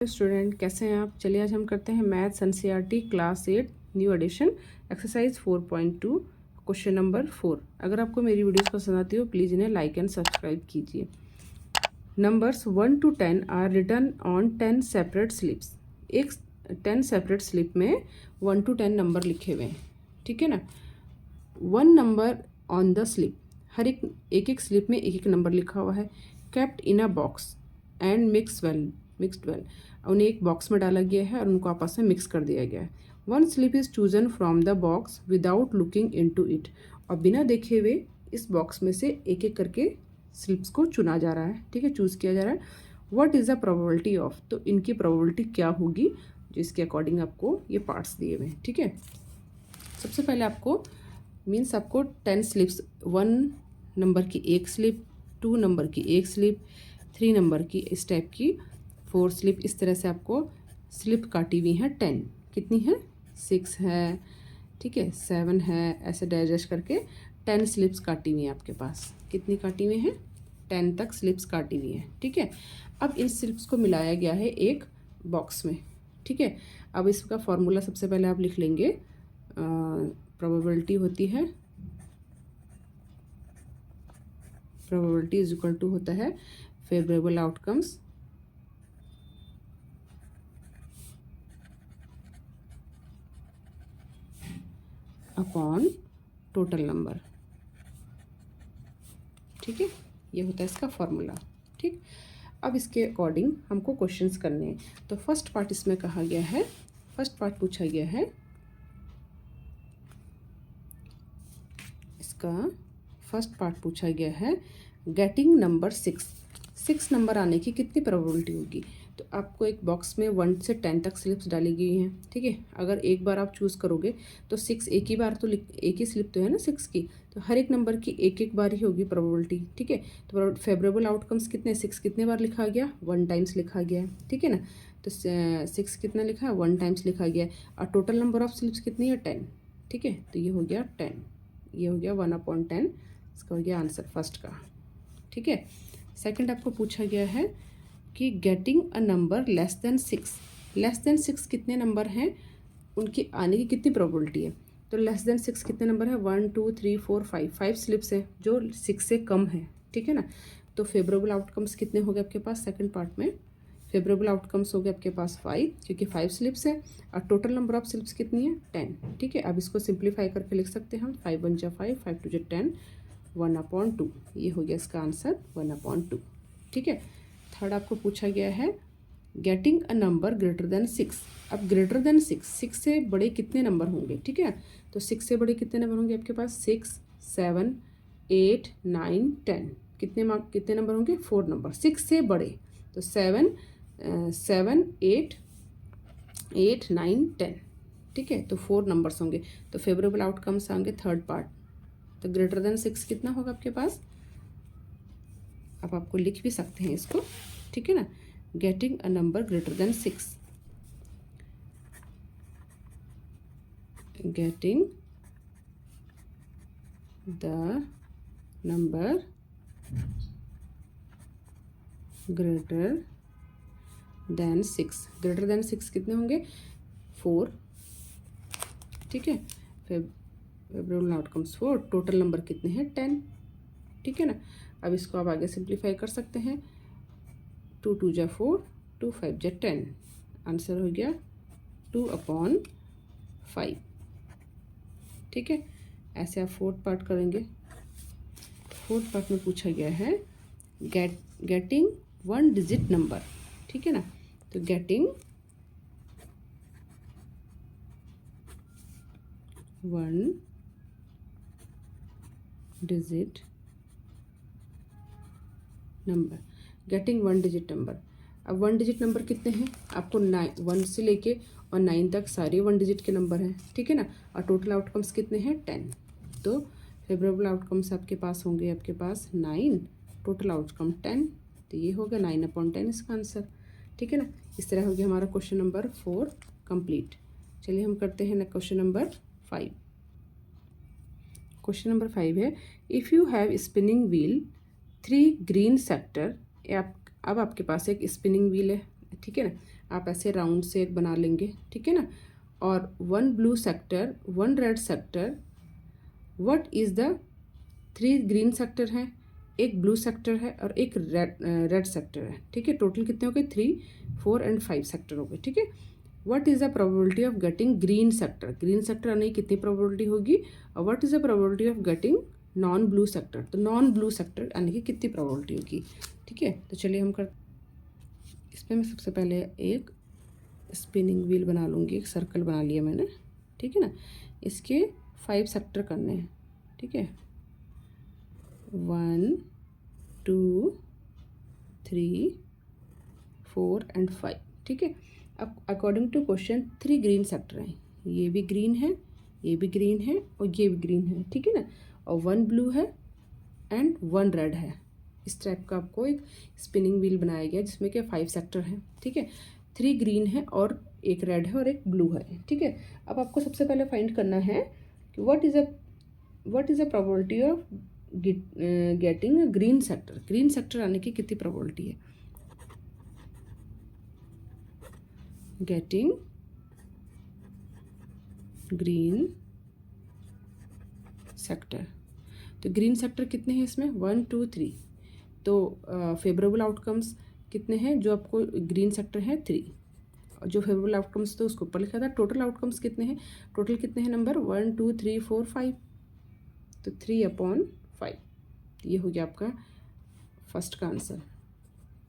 Student कैसे हैं आप। चलिए आज हम करते हैं maths NCERT class 8 new edition exercise 4.2 question number 4। अगर आपको मेरी वीडियोस पसंद आती हो प्लीज़ इन्हें लाइक एंड सब्सक्राइब कीजिए। Numbers 1 to 10 are written on 10 separate slips. एक 10 सेपरेट स्लिप में 1 to 10 नंबर लिखे हुए हैं, ठीक है ना। 1 नंबर ऑन द स्लिप, हर एक स्लिप में एक नंबर लिखा हुआ है। Kept in a box and mixed well, उन्हें एक बॉक्स में डाला गया है और उनको आपस में मिक्स कर दिया गया है। 1 slip is chosen from the box without looking into it, और बिना देखे हुए इस बॉक्स में से एक एक करके स्लिप्स को चुना जा रहा है, ठीक है, चूज़ किया जा रहा है। What is the probability of, तो इनकी प्रोबेबिलिटी क्या होगी, जिसके अकॉर्डिंग आपको ये पार्ट्स दिए हुए हैं, ठीक है। सबसे पहले आपको आपको 10 स्लिप्स, 1 नंबर की एक स्लिप, 2 नंबर की एक स्लिप, 3 नंबर की इस टाइप की 4 स्लिप, इस तरह से आपको स्लिप काटी हुई हैं 10। कितनी है? 6 है, ठीक है, 7 है, ऐसे डैश करके 10 स्लिप्स काटी हुई हैं आपके पास। कितनी काटी हुई हैं? 10 तक स्लिप्स काटी हुई हैं, ठीक है। अब इन स्लिप्स को मिलाया गया है एक बॉक्स में, ठीक है। अब इसका फॉर्मूला सबसे पहले आप लिख लेंगे। प्रोबेबिलिटी होती है, प्रोबेबिलिटी इज इक्वल टू होता है favourable outcomes upon total number, ठीक है, ये होता है इसका फॉर्मूला, ठीक। अब इसके अकॉर्डिंग हमको क्वेश्चंस करने हैं। तो फर्स्ट पार्ट इसमें कहा गया है, फर्स्ट पार्ट पूछा गया है, इसका फर्स्ट पार्ट पूछा गया है गेटिंग नंबर 6 नंबर आने की कितनी प्रोबेबिलिटी होगी। तो आपको एक बॉक्स में 1 से 10 तक स्लिप्स डाली गई हैं, ठीक है। अगर एक बार आप चूज़ करोगे तो 6 एक ही बार तो एक ही स्लिप तो है ना 6 की, तो हर एक नंबर की एक बार ही होगी प्रोबेबिलिटी, ठीक है। तो फेवरेबल आउटकम्स कितने, 6 कितने बार लिखा गया, 1 टाइम्स लिखा गया है, ठीक है ना। तो 6 कितना लिखा है, 1 टाइम्स लिखा गया है। और टोटल नंबर ऑफ स्लिप्स कितनी है, 10, ठीक है। तो ये हो गया 10, ये हो गया 1/10, इसका हो गया आंसर फर्स्ट का, ठीक है। सेकंड आपको पूछा गया है कि getting a number less than 6 कितने नंबर हैं, उनके आने की कितनी प्रोबेबिलिटी है। तो लेस देन 6 कितने नंबर है, 1 2 3 4 5 स्लिप्स है जो 6 से कम है, ठीक है ना। तो फेवरेबल आउटकम्स कितने हो गए आपके पास, सेकंड पार्ट में फेवरेबल आउटकम्स हो गए आपके पास 5, क्योंकि 5 स्लिप्स है। और टोटल नंबर ऑफ स्लिप्स कितनी है, 10, ठीक है। अब इसको सिंप्लीफाई करके लिख सकते हैं हम, 5 1 जा 5, 5 2 जा 10, 1/2, ये हो गया इसका आंसर 1/2, ठीक है। थर्ड आपको पूछा गया है getting a number greater than 6। अब ग्रेटर देन 6 से बड़े कितने नंबर होंगे, ठीक है। तो 6 से बड़े कितने नंबर होंगे आपके पास, 6 7 8 9 10, कितने नंबर होंगे, 4 नंबर 6 से बड़े। तो 7 7 8 8 9 10, ठीक है। तो 4 नंबर्स होंगे। तो फेवरेबल आउटकम्स आएंगे थर्ड पार्ट। तो ग्रेटर देन 6 कितना होगा आपके पास, अब आपको लिख भी सकते हैं इसको, ठीक है ना। Getting a number greater than 6, getting the number greater than 6, greater than 6 कितने होंगे, 4, ठीक है। फेवरेबल आउटकम्स 4, टोटल नंबर कितने हैं, 10, ठीक है ना। अब इसको आप आगे सिंप्लीफाई कर सकते हैं, 2 2 जा 4, 2 5 जा 10, आंसर हो गया 2/5, ठीक है। ऐसे आप फोर्थ पार्ट करेंगे। फोर्थ पार्ट में पूछा गया है गेटिंग 1 डिजिट नंबर, ठीक है ना। तो getting 1 digit number, getting 1 digit number. अब 1 डिजिट नंबर कितने हैं आपको, 1 से लेके और 9 तक सारे 1 डिजिट के नंबर हैं, ठीक है ना। और टोटल आउटकम्स कितने हैं, 10। तो फेवरेबल आउटकम्स आपके पास होंगे, आपके पास 9, टोटल आउटकम 10, तो ये हो गया 9/10 इसका आंसर, ठीक है ना। इस तरह हो गया हमारा क्वेश्चन नंबर 4 कंप्लीट। चलिए हम करते हैं ना क्वेश्चन नंबर 5। क्वेश्चन नंबर 5 है, if you have spinning wheel 3 green sector. अब आपके पास एक स्पिनिंग व्हील है, ठीक है ना। आप ऐसे राउंड से एक बना लेंगे, ठीक है ना। और 1 blue sector, 1 red sector, what is the 3 green sector हैं, एक ब्लू सेक्टर है और एक रेड सेक्टर है, ठीक है। टोटल कितने हो गए? 3, 4 एंड 5 सेक्टर हो गए, ठीक है। What is the probability of getting green sector? Green sector आने की कितनी प्रोबेबिलिटी होगी? और what is the probability of getting non blue sector? तो नॉन ब्लू सेक्टर आने की कितनी प्रोबेबिलिटी होगी, ठीक है। तो चलिए हम कर, इसमें मैं सबसे पहले एक स्पिनिंग व्हील बना लूँगी, एक सर्कल बना लिया मैंने, ठीक है ना। इसके 5 सेक्टर करने हैं, ठीक है। 1, 2, 3, 4 एंड 5, ठीक है। अब according to question 3 green sector हैं, ये भी ग्रीन है, ये भी ग्रीन है और ये भी ग्रीन है, ठीक है ना। और 1 ब्लू है एंड 1 रेड है। इस टाइप का आपको एक स्पिनिंग व्हील बनाया गया जिसमें कि 5 सेक्टर हैं, ठीक है। 3 ग्रीन है और एक रेड है और एक ब्लू है, ठीक है। अब आपको सबसे पहले फाइंड करना है कि what is a probability of getting green sector? Green sector आने की कितनी प्रोबेबिलिटी है? गेटिंग ग्रीन सेक्टर, तो ग्रीन सेक्टर कितने हैं इसमें? 1, 2, 3। तो फेवरेबल आउटकम्स कितने हैं जो आपको ग्रीन सेक्टर है? 3। और जो फेवरेबल आउटकम्स तो उसको ऊपर लिखा था। टोटल आउटकम्स कितने हैं? टोटल कितने हैं नंबर? 1, 2, 3, 4, 5। तो 3/5, ये हो गया आपका फर्स्ट का answer,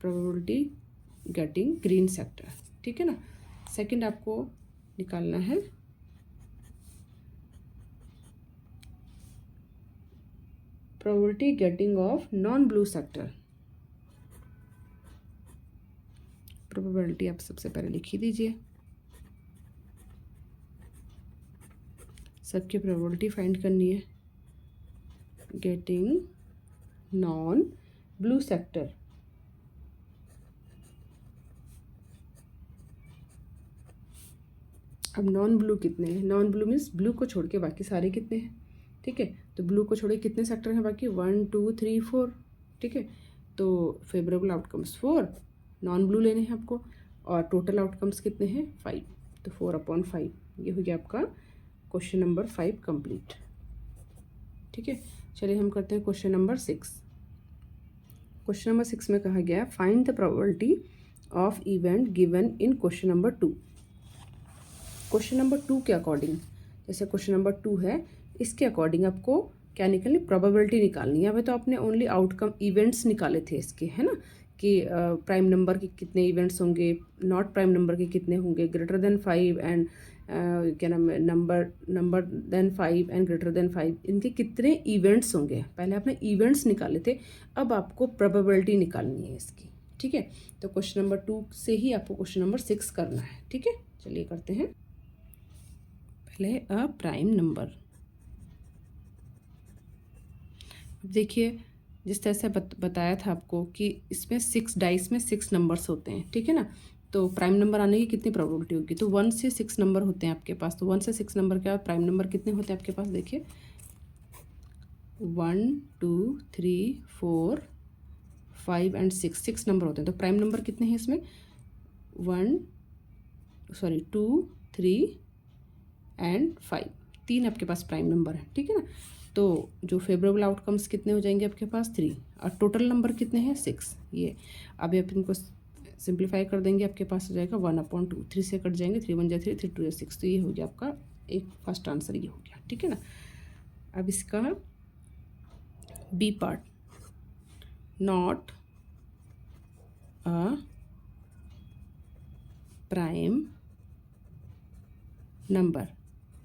probability getting green sector, ठीक है ना। सेकंड आपको निकालना है probability getting off non blue sector. Probability आप सबसे पहले लिख ही दीजिए, सबकी प्रोबेबिलिटी फाइंड करनी है। गेटिंग नॉन ब्लू सेक्टर, अब नॉन ब्लू कितने हैं? नॉन ब्लू मीन्स ब्लू को छोड़ के बाकी सारे कितने हैं, ठीक है। तो ब्लू को छोड़ के कितने सेक्टर हैं बाकी? 1, 2, 3, 4, ठीक है। तो फेवरेबल आउटकम्स 4, नॉन ब्लू लेने हैं आपको, और टोटल आउटकम्स कितने हैं? 5। तो 4/5, ये हो गया आपका क्वेश्चन नंबर 5 कंप्लीट, ठीक है। चलिए हम करते हैं क्वेश्चन नंबर 6। क्वेश्चन नंबर 6 में कहा गया find the probability of event given in question number 2। Question number 2 के अकॉर्डिंग, जैसे क्वेश्चन नंबर 2 है, इसके अकॉर्डिंग आपको क्या निकालनी? प्रोबेबिलिटी निकालनी है। अभी तो आपने ओनली आउटकम इवेंट्स निकाले थे इसके, है ना, कि प्राइम नंबर के कितने इवेंट्स होंगे, नॉट प्राइम नंबर के कितने होंगे, ग्रेटर देन 5 एंड क्या नाम है, number than 5 and greater than 5, इनके कितने इवेंट्स होंगे। पहले आपने इवेंट्स निकाले थे, अब आपको प्रोबेबिलिटी निकालनी है इसकी, ठीक है। तो क्वेश्चन नंबर 2 से ही आपको क्वेश्चन नंबर 6 करना है, ठीक है। चलिए करते हैं। पहले अ प्राइम नंबर, देखिए जिस तरह से बताया था आपको कि इसमें 6 डाइस में 6 नंबर्स होते हैं, ठीक है ना। तो प्राइम नंबर आने की कितनी प्रोबेबिलिटी होगी? तो 1 से 6 नंबर होते हैं आपके पास। तो 1 से 6 नंबर के बाद प्राइम नंबर कितने होते हैं आपके पास? देखिए 1, 2, 3, 4, 5 एंड 6 नंबर होते हैं। तो प्राइम नंबर कितने हैं इसमें? 2, 3 एंड 5, 3 आपके पास प्राइम नंबर है, ठीक है ना। तो जो फेवरेबल आउटकम्स कितने हो जाएंगे आपके पास? 3, और टोटल नंबर कितने हैं? 6। ये अभी आप इनको सिंप्लीफाई कर देंगे, आपके पास हो जाएगा 1/2, 3 से कट जाएंगे, 3 1 जा 3, 3 2 जा 6। तो ये हो गया आपका एक फर्स्ट आंसर, ये हो गया, ठीक है ना। अब इसका B part, not a prime number,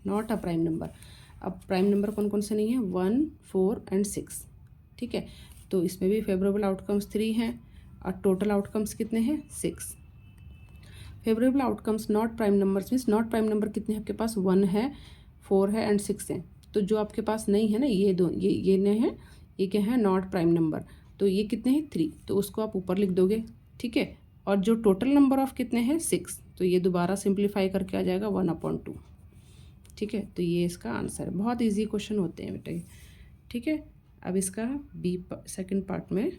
not a prime number. अब प्राइम नंबर कौन कौन से नहीं है? 1, 4 एंड 6, ठीक है। तो इसमें भी फेवरेबल आउटकम्स 3 हैं और टोटल आउटकम्स कितने हैं? 6। Favourable outcomes not prime numbers means not prime number कितने हैं आपके पास? 1 है, 4 है एंड 6 है। तो जो आपके पास नहीं है ना, ये दो, ये नहीं है, ये क्या है? Not prime number. तो ये कितने हैं? 3। तो उसको आप ऊपर लिख दोगे, ठीक है। और जो टोटल नंबर ऑफ कितने हैं? 6। तो ये दोबारा सिंप्लीफाई करके आ जाएगा 1/2, ठीक है। तो ये इसका आंसर है। बहुत इजी क्वेश्चन होते हैं बेटा, ठीक है। अब इसका बी सेकंड पार्ट में,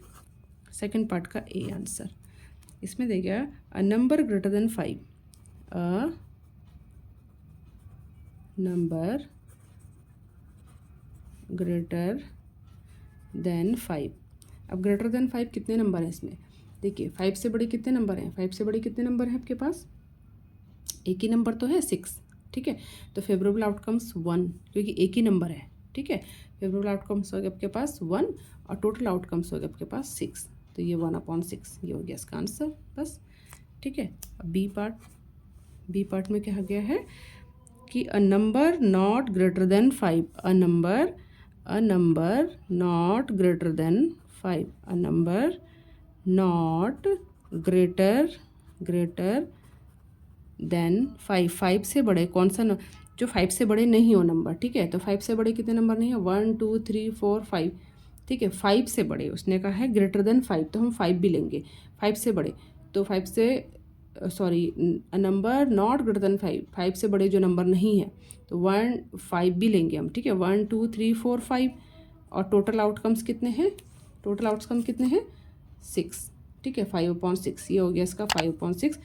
सेकंड पार्ट का ए आंसर, इसमें देगा a number greater than 5, a number greater than 5। अब ग्रेटर देन 5 कितने नंबर हैं इसमें? देखिए 5 से बड़े कितने नंबर हैं? 5 से बड़े कितने नंबर हैं आपके पास? एक ही नंबर तो है 6, ठीक है। तो फेवरेबल आउटकम्स 1, क्योंकि एक ही नंबर है, ठीक है। फेवरेबल आउटकम्स हो गए आपके पास 1 और टोटल आउटकम्स हो गए आपके पास 6। तो ये 1/6 ये हो गया इसका आंसर बस, ठीक है। अब बी पार्ट में क्या गया है कि a number not greater than 5, a number not greater than 5, a number not greater than 5, 5 से बड़े कौन सा जो 5 से बड़े नहीं हो नंबर, ठीक है। तो 5 से बड़े कितने नंबर नहीं है? 1 2 3 4 5, ठीक है। 5 से बड़े उसने कहा है ग्रेटर देन 5, तो हम 5 भी लेंगे। 5 से बड़े तो 5 से sorry number not greater than 5, 5 से बड़े जो नंबर नहीं है तो 1 5 भी लेंगे हम, ठीक है। 1 2 3 4 5 और टोटल आउटकम्स कितने हैं? टोटल आउटकम कितने हैं? 6, ठीक है। 5/6 ये हो गया इसका 5/6।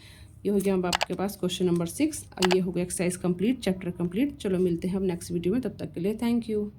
ये हो गया अब आपके पास क्वेश्चन नंबर 6 और ये हो गया एक्सरसाइज कंप्लीट, चैप्टर कंप्लीट। चलो मिलते हैं अब नेक्स्ट वीडियो में, तब तक के लिए थैंक यू।